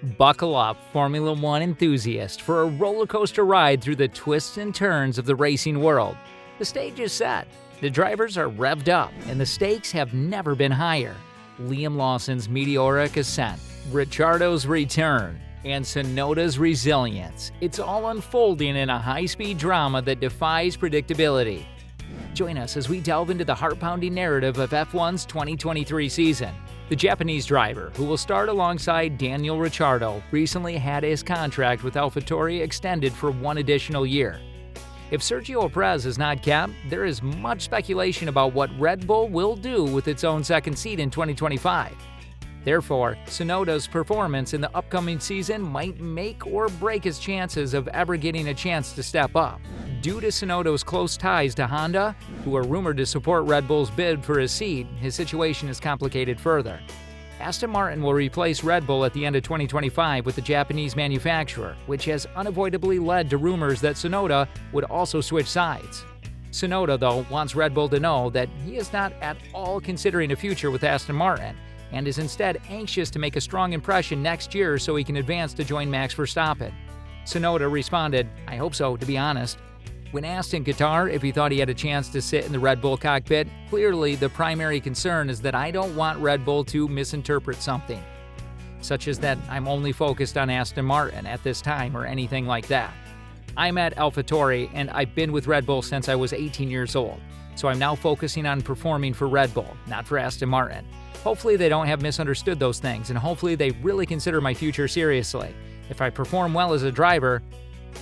Buckle up, Formula One enthusiast, for a roller coaster ride through the twists and turns of the racing world. The stage is set, the drivers are revved up, and the stakes have never been higher. Liam Lawson's meteoric ascent, Ricciardo's return, and Sonoda's resilience. It's all unfolding in a high-speed drama that defies predictability. Join us as we delve into the heart-pounding narrative of F1's 2023 season. The Japanese driver, who will start alongside Daniel Ricciardo, recently had his contract with AlphaTauri extended for one additional year. If Sergio Perez is not kept, there is much speculation about what Red Bull will do with its own second seat in 2025. Therefore, Tsunoda's performance in the upcoming season might make or break his chances of ever getting a chance to step up. Due to Tsunoda's close ties to Honda, who are rumored to support Red Bull's bid for his seat, his situation is complicated further. Aston Martin will replace Red Bull at the end of 2025 with the Japanese manufacturer, which has unavoidably led to rumors that Sonoda would also switch sides. Sonoda, though, wants Red Bull to know that he is not at all considering a future with Aston Martin, and is instead anxious to make a strong impression next year so he can advance to join Max Verstappen. Sonoda responded, "I hope so, to be honest." When asked in Qatar if he thought he had a chance to sit in the Red Bull cockpit, clearly the primary concern is that I don't want Red Bull to misinterpret something, such as that I'm only focused on Aston Martin at this time or anything like that. I'm at AlphaTauri and I've been with Red Bull since I was 18 years old, so I'm now focusing on performing for Red Bull, not for Aston Martin. Hopefully they don't have misunderstood those things, and hopefully they really consider my future seriously. If I perform well as a driver,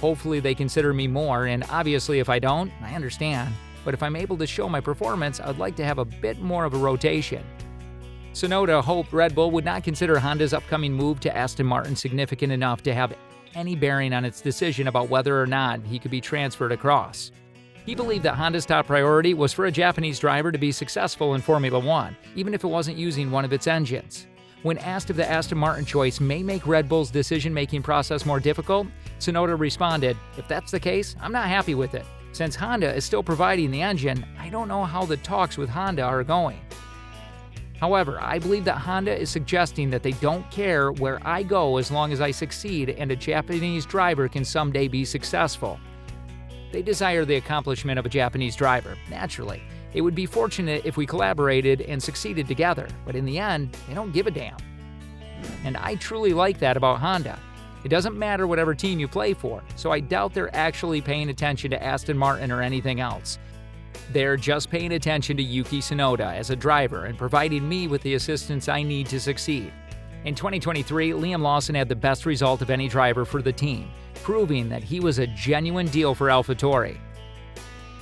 hopefully they consider me more, and obviously if I don't, I understand. But if I'm able to show my performance, I'd like to have a bit more of a rotation. Sonoda hoped Red Bull would not consider Honda's upcoming move to Aston Martin significant enough to have any bearing on its decision about whether or not he could be transferred across. He believed that Honda's top priority was for a Japanese driver to be successful in Formula One, even if it wasn't using one of its engines. When asked if the Aston Martin choice may make Red Bull's decision-making process more difficult, Sonoda responded, "If that's the case, I'm not happy with it. Since Honda is still providing the engine, I don't know how the talks with Honda are going. However, I believe that Honda is suggesting that they don't care where I go as long as I succeed and a Japanese driver can someday be successful. They desire the accomplishment of a Japanese driver, naturally. It would be fortunate if we collaborated and succeeded together, but in the end, they don't give a damn. And I truly like that about Honda. It doesn't matter whatever team you play for, so I doubt they're actually paying attention to Aston Martin or anything else. They're just paying attention to Yuki Tsunoda as a driver and providing me with the assistance I need to succeed." In 2023, Liam Lawson had the best result of any driver for the team, proving that he was a genuine deal for AlphaTauri.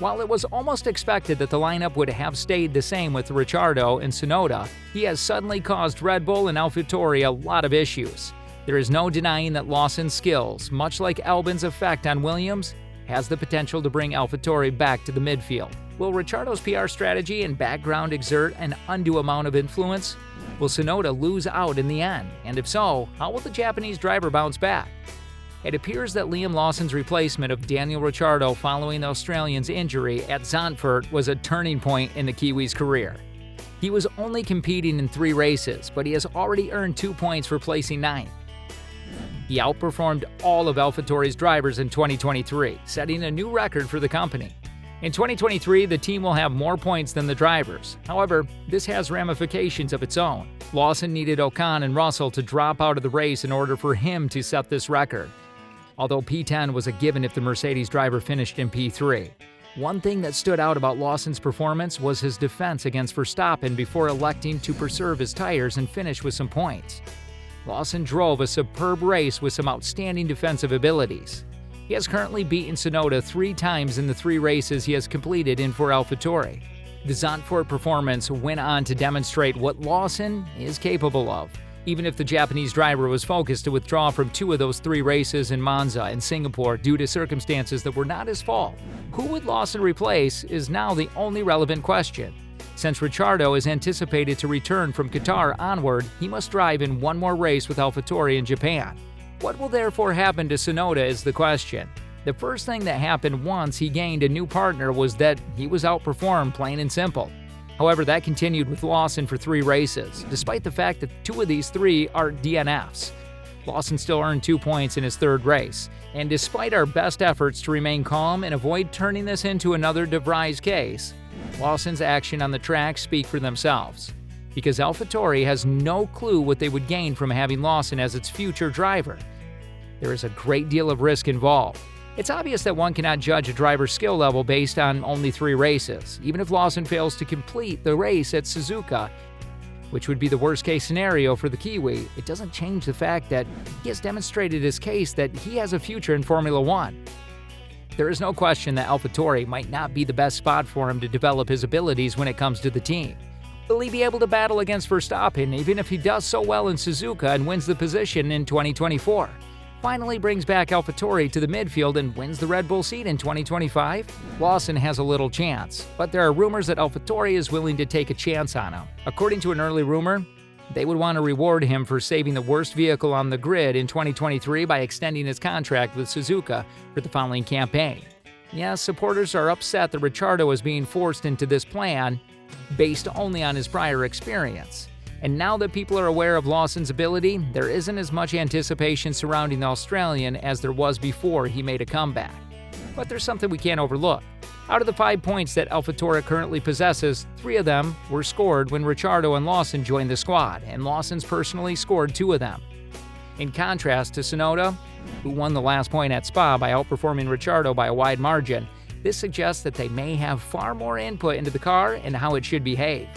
While it was almost expected that the lineup would have stayed the same with Ricciardo and Sonoda, he has suddenly caused Red Bull and AlphaTauri a lot of issues. There is no denying that Lawson's skills, much like Albon's effect on Williams, has the potential to bring AlphaTauri back to the midfield. Will Ricciardo's PR strategy and background exert an undue amount of influence? Will Sonoda lose out in the end? And if so, how will the Japanese driver bounce back? It appears that Liam Lawson's replacement of Daniel Ricciardo following the Australian's injury at Zandvoort was a turning point in the Kiwi's career. He was only competing in 3 races, but he has already earned 2 points for placing 9th. He outperformed all of AlphaTauri's drivers in 2023, setting a new record for the company. In 2023, the team will have more points than the drivers. However, this has ramifications of its own. Lawson needed Ocon and Russell to drop out of the race in order for him to set this record, although P10 was a given if the Mercedes driver finished in P3. One thing that stood out about Lawson's performance was his defense against Verstappen before electing to preserve his tires and finish with some points. Lawson drove a superb race with some outstanding defensive abilities. He has currently beaten Sonoda 3 times in the 3 races he has completed in for AlphaTauri. The Zandvoort performance went on to demonstrate what Lawson is capable of, even if the Japanese driver was focused to withdraw from 2 of those 3 races in Monza and Singapore due to circumstances that were not his fault. Who would Lawson replace is now the only relevant question. Since Ricciardo is anticipated to return from Qatar onward, he must drive in 1 more race with AlphaTauri in Japan. What will therefore happen to Sonoda is the question. The first thing that happened once he gained a new partner was that he was outperformed, plain and simple. However, that continued with Lawson for 3 races, despite the fact that 2 of these 3 are DNFs. Lawson still earned 2 points in his third race, and despite our best efforts to remain calm and avoid turning this into another De Vries case, Lawson's action on the track speak for themselves, because AlphaTauri has no clue what they would gain from having Lawson as its future driver. There is a great deal of risk involved. It's obvious that one cannot judge a driver's skill level based on only 3 races, even if Lawson fails to complete the race at Suzuka, which would be the worst-case scenario for the Kiwi. It doesn't change the fact that he has demonstrated his case that he has a future in Formula One. There is no question that AlphaTauri might not be the best spot for him to develop his abilities when it comes to the team. Will he be able to battle against Verstappen even if he does so well in Suzuka and wins the position in 2024? Finally brings back AlphaTauri to the midfield and wins the Red Bull seat in 2025? Lawson has a little chance, but there are rumors that AlphaTauri is willing to take a chance on him. According to an early rumor, they would want to reward him for saving the worst vehicle on the grid in 2023 by extending his contract with Suzuka for the following campaign. Yes, supporters are upset that Ricciardo is being forced into this plan based only on his prior experience. And now that people are aware of Lawson's ability, there isn't as much anticipation surrounding the Australian as there was before he made a comeback. But there's something we can't overlook. Out of the 5 points that AlphaTauri currently possesses, 3 of them were scored when Ricciardo and Lawson joined the squad, and Lawson's personally scored 2 of them. In contrast to Sonoda, who won the last point at Spa by outperforming Ricciardo by a wide margin, this suggests that they may have far more input into the car and how it should behave.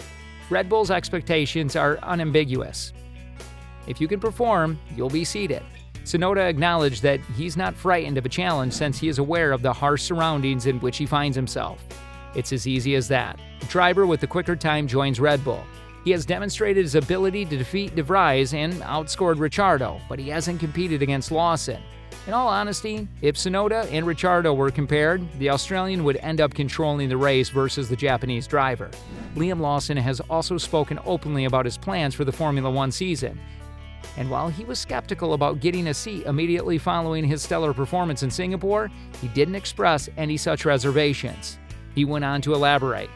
Red Bull's expectations are unambiguous. If you can perform, you'll be seated. Sonoda acknowledged that he's not frightened of a challenge since he is aware of the harsh surroundings in which he finds himself. It's as easy as that. The driver with the quicker time joins Red Bull. He has demonstrated his ability to defeat De Vries and outscored Ricciardo, but he hasn't competed against Lawson. In all honesty, if Sonoda and Ricciardo were compared, the Australian would end up controlling the race versus the Japanese driver. Liam Lawson has also spoken openly about his plans for the Formula One season. And while he was skeptical about getting a seat immediately following his stellar performance in Singapore, he didn't express any such reservations. He went on to elaborate.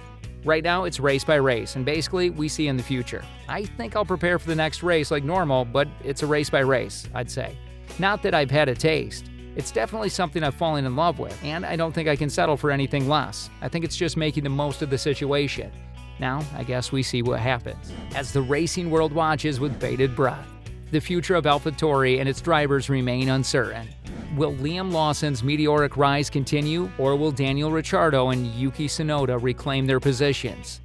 Right now, it's race by race, and basically, we see in the future. I think I'll prepare for the next race like normal, but it's a race by race, I'd say. Not that I've had a taste. It's definitely something I've fallen in love with, and I don't think I can settle for anything less. I think it's just making the most of the situation. Now, I guess we see what happens. As the racing world watches with bated breath, the future of AlphaTauri and its drivers remain uncertain. Will Liam Lawson's meteoric rise continue, or will Daniel Ricciardo and Yuki Tsunoda reclaim their positions?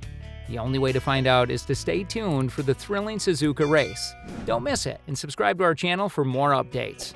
The only way to find out is to stay tuned for the thrilling Suzuka race. Don't miss it, and subscribe to our channel for more updates.